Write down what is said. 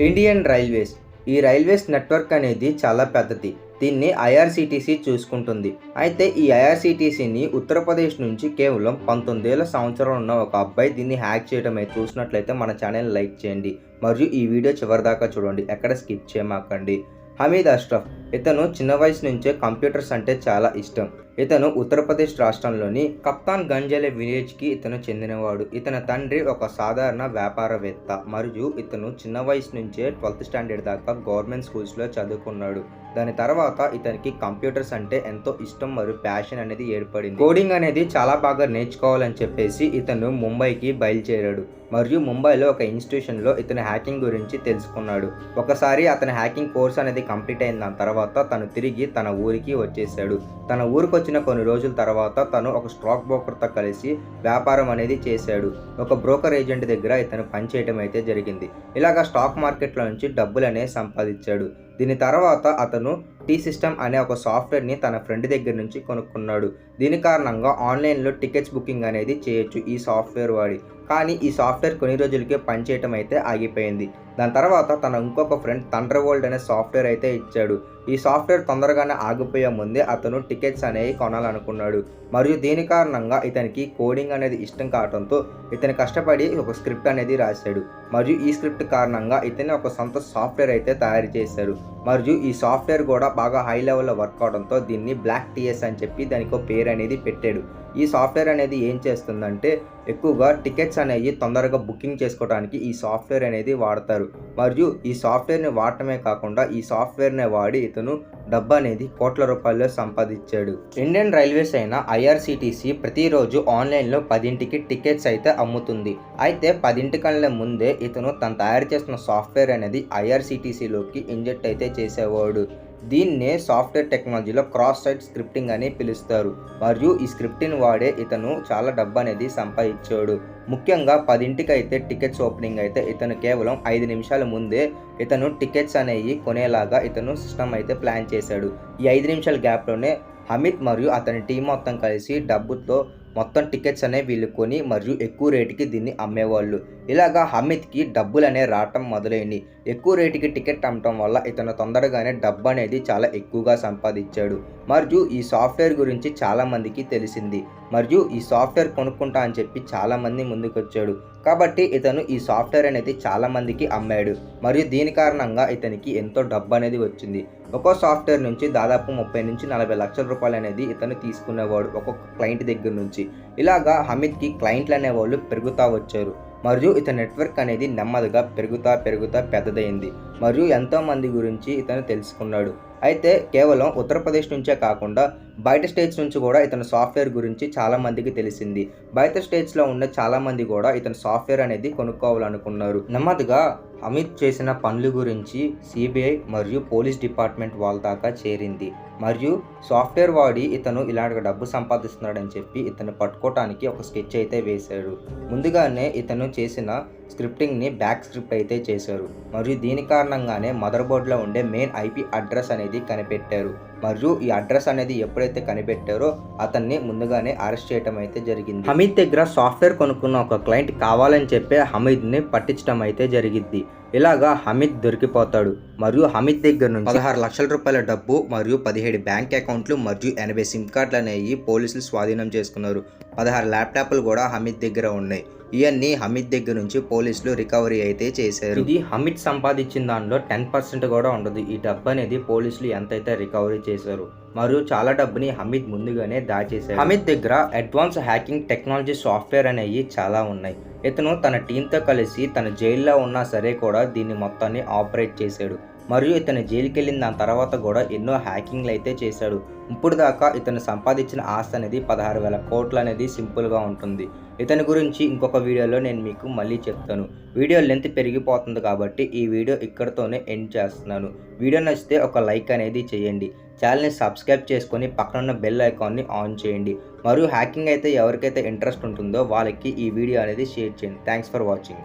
Indian railways. ఈ railways network అనేది చాలా పెద్దది. దీన్ని ఐఆర్సీటీసీ చూసుకుంటుంది. అయితే ఈ ఐఆర్సీటీసీని ఉత్తరప్రదేశ్ నుంచి కేవలం 19 ఏళ్ల సంవత్సరం ఉన్న ఒక అబ్బాయి దీన్ని హ్యాక్ చేయడం అయితే చూసినట్లయితే మన ఛానల్ లైక్ చేయండి. మరియు ఈ వీడియో చివరిదాకా చూడండి, ఎక్కడ స్కిప్ చేయమాకండి. హమీద్ అష్రఫ్. ఇతను చిన్న వయసు నుంచే కంప్యూటర్స్ అంటే చాలా ఇష్టం. ఇతను ఉత్తరప్రదేశ్ రాష్ట్రంలోని కప్తాన్ గంజ్ అనే విలేజ్కి ఇతను చెందినవాడు. ఇతని తండ్రి ఒక సాధారణ వ్యాపారవేత్త మరియు ఇతను చిన్న వయసు నుంచే 12th స్టాండర్డ్ దాకా గవర్నమెంట్ స్కూల్స్లో చదువుకున్నాడు. దాని తర్వాత ఇతనికి కంప్యూటర్స్ అంటే ఎంతో ఇష్టం మరియు ప్యాషన్ అనేది ఏర్పడింది. కోడింగ్ అనేది చాలా బాగా నేర్చుకోవాలని చెప్పేసి ఇతను ముంబైకి బయలుదేరాడు మరియు ముంబైలో ఒక ఇన్స్టిట్యూషన్లో ఇతను హ్యాకింగ్ గురించి తెలుసుకున్నాడు. ఒకసారి అతని హ్యాకింగ్ కోర్స్ అనేది కంప్లీట్ అయిన దాని తర్వాత తను తిరిగి తన ఊరికి వచ్చేసాడు. తన ఊరికి వచ్చిన కొన్ని రోజుల తర్వాత తను ఒక స్టాక్ బ్రోకర్తో కలిసి వ్యాపారం అనేది చేశాడు. ఒక బ్రోకర్ ఏజెంట్ దగ్గర ఇతను పనిచేయడం అయితే జరిగింది. ఇలాగా స్టాక్ మార్కెట్లో నుంచి డబ్బులు అనేది సంపాదించాడు. దీని తర్వాత అతను టీ సిస్టమ్ అనే ఒక సాఫ్ట్వేర్ని తన ఫ్రెండ్ దగ్గర నుంచి కొనుక్కున్నాడు. దీని కారణంగా ఆన్లైన్లో టికెట్స్ బుకింగ్ అనేది చేయొచ్చు ఈ సాఫ్ట్వేర్ వాడి. కానీ ఈ సాఫ్ట్వేర్ కొన్ని రోజులకే పనిచేయటం అయితే ఆగిపోయింది. దాని తర్వాత తన ఇంకొక ఫ్రెండ్ థండర్ వరల్డ్ అనే సాఫ్ట్వేర్ అయితే ఇచ్చాడు. ఈ సాఫ్ట్వేర్ తొందరగానే ఆగిపోయే ముందే అతను టికెట్స్ అనేవి కొనాలనుకున్నాడు. మరియు దీని కారణంగా ఇతనికి కోడింగ్ అనేది ఇష్టం కావడంతో ఇతను కష్టపడి ఒక స్క్రిప్ట్ అనేది రాశాడు. మరియు ఈ స్క్రిప్ట్ కారణంగా ఇతను ఒక సొంత సాఫ్ట్వేర్ అయితే తయారు చేశారు. మరియు ఈ సాఫ్ట్వేర్ కూడా బాగా హై లెవెల్లో వర్క్ అవడంతో దీన్ని బ్లాక్ టీఎస్ అని చెప్పి దానికి ఒక పేరు అనేది పెట్టాడు. ఈ సాఫ్ట్వేర్ అనేది ఏం చేస్తుందంటే ఎక్కువగా టికెట్స్ అనేవి తొందరగా బుకింగ్ చేసుకోవడానికి ఈ సాఫ్ట్వేర్ అనేది వాడతారు. మరియు ఈ సాఫ్ట్వేర్ని వాడటమే కాకుండా ఈ సాఫ్ట్వేర్ని వాడి ఇతను డబ్బు అనేది కోట్ల రూపాయల్లో సంపాదించాడు. ఇండియన్ రైల్వేస్ అయిన ఐఆర్సీటీసీ ప్రతిరోజు ఆన్లైన్లో 10ంటికి టికెట్స్ అయితే అమ్ముతుంది. అయితే 10ంటి కన్నా ముందే ఇతను తను తయారు చేస్తున్న సాఫ్ట్వేర్ అనేది ఐఆర్సీటీసీలోకి ఇంజెక్ట్ అయితే చేసేవాడు. దీన్నే సాఫ్ట్వేర్ టెక్నాలజీలో క్రాస్ సైట్ స్క్రిప్టింగ్ అని పిలుస్తారు. మరియు ఈ స్క్రిప్టింగ్ వాడే ఇతను చాలా డబ్బు అనేది సంపాదించాడు. ముఖ్యంగా 10ంటికి అయితే టికెట్స్ ఓపెనింగ్ అయితే ఇతను కేవలం 5 నిమిషాల ముందే ఇతను టికెట్స్ అనేవి కొనేలాగా ఇతను సిస్టమ్ అయితే ప్లాన్ చేశాడు. ఈ 5 నిమిషాల గ్యాప్లోనే హమీద్ మరియు అతని టీం మొత్తం కలిసి డబ్బుతో మొత్తం టికెట్స్ అనేవి వీళ్ళు కొని మరియు ఎక్కువ రేటుకి దీన్ని అమ్మేవాళ్ళు. ఇలాగా హమీద్కి డబ్బులు అనేవి రావటం మొదలైంది. ఎక్కువ రేటుకి టికెట్ అమ్మటం వల్ల ఇతను తొందరగానే డబ్బు అనేది చాలా ఎక్కువగా సంపాదించాడు. మరియు ఈ సాఫ్ట్వేర్ గురించి చాలామందికి తెలిసింది. మరియు ఈ సాఫ్ట్వేర్ కొనుక్కుంటా అని చెప్పి చాలామంది ముందుకు వచ్చాడు. కాబట్టి ఇతను ఈ సాఫ్ట్వేర్ అనేది చాలామందికి అమ్మాడు. మరియు దీని కారణంగా ఇతనికి ఎంతో డబ్బు అనేది వచ్చింది. ఒక్కో సాఫ్ట్వేర్ నుంచి దాదాపు 30 నుంచి 40 లక్షల రూపాయలు అనేది ఇతను తీసుకునేవాడు ఒక్కొక్క క్లయింట్ దగ్గర నుంచి. ఇలాగా హమీద్కి క్లయింట్లు అనేవాళ్ళు పెరుగుతూ వచ్చారు. మరియు ఇతని నెట్వర్క్ అనేది నెమ్మదిగా పెరుగుతా పెద్దదైంది. మరియు ఎంతోమంది గురించి ఇతను తెలుసుకున్నాడు. అయితే కేవలం ఉత్తరప్రదేశ్ నుంచే కాకుండా బయట స్టేట్స్ నుంచి కూడా ఇతని సాఫ్ట్వేర్ గురించి చాలామందికి తెలిసింది. బయట స్టేట్స్లో ఉన్న చాలామంది కూడా ఇతని సాఫ్ట్వేర్ అనేది కొనుక్కోవాలనుకున్నారు. నెమ్మదిగా హమీద్ చేసిన పనుల గురించి సిబిఐ మరియు పోలీస్ డిపార్ట్మెంట్ వాళ్ళ దాకా చేరింది. మరియు సాఫ్ట్వేర్ వాడి ఇతను ఇలాంటి డబ్బు సంపాదిస్తున్నాడని చెప్పి ఇతను పట్టుకోవటానికి ఒక స్కెచ్ అయితే వేశాడు. ముందుగానే ఇతను చేసిన స్క్రిప్టింగ్ని బ్యాక్ స్క్రిప్ట్ అయితే చేశారు. మరియు దీని కారణంగానే మదర్ బోర్డ్లో ఉండే మెయిన్ ఐపీ అడ్రస్ అనేది కనిపెట్టారు. మరియు ఈ అడ్రస్ అనేది ఎప్పుడైతే కనిపెట్టారో అతన్ని ముందుగానే అరెస్ట్ చేయడం అయితే జరిగింది. హమీద్ దగ్గర సాఫ్ట్వేర్ కొనుక్కున్న ఒక క్లయింట్ కావాలని చెప్పి హమీద్ని పట్టించడం అయితే జరిగింది. ఇలాగా హమీద్ దొరికిపోతాడు. మరియు హమీద్ దగ్గర నుంచి 16 లక్షల రూపాయల డబ్బు మరియు 17 బ్యాంక్ అకౌంట్లు మరియు 80 సిమ్ కార్డులు అనేవి పోలీసులు స్వాధీనం చేసుకున్నారు. 16 ల్యాప్టాప్లు కూడా హమీద్ దగ్గర ఉన్నాయి. ఇవన్నీ హమీద్ దగ్గర నుంచి పోలీసులు రికవరీ అయితే చేశారు. ఇది హమీద్ సంపాదించిన దానిలో 10% కూడా ఉండదు. ఈ డబ్బు అనేది పోలీసులు ఎంతైతే రికవరీ చేశారు. మరియు చాలా డబ్బుని హమీద్ ముందుగానే దాచేశారు. హమీద్ దగ్గర అడ్వాన్స్ హ్యాకింగ్ టెక్నాలజీ సాఫ్ట్వేర్ అనేవి చాలా ఉన్నాయి. ఇతను తన టీంతో కలిసి తన జైల్లో ఉన్నా సరే కూడా దీన్ని మొత్తాన్ని ఆపరేట్ చేశాడు. మరియు ఇతను జైలుకి వెళ్ళిన దాని తర్వాత కూడా ఎన్నో హ్యాకింగ్లు అయితే చేశాడు. ఇప్పుడు దాకా ఇతను సంపాదించిన ఆస్తి అనేది 16,000 కోట్లు అనేది సింపుల్గా ఉంటుంది. ఇతని గురించి ఇంకొక వీడియోలో నేను మీకు మళ్ళీ చెప్తాను. వీడియో లెంత్ పెరిగిపోతుంది కాబట్టి ఈ వీడియో ఇక్కడితోనే ఎండ్ చేస్తున్నాను. వీడియో నచ్చితే ఒక లైక్ అనేది చేయండి. ఛానల్ని సబ్స్క్రైబ్ చేసుకొని పక్కనున్న బెల్ ఐకాన్ని ఆన్ చేయండి. మరియు హ్యాకింగ్ అయితే ఎవరికైతే ఇంట్రెస్ట్ ఉంటుందో వాళ్ళకి ఈ వీడియో అనేది షేర్ చేయండి. Thanks for watching.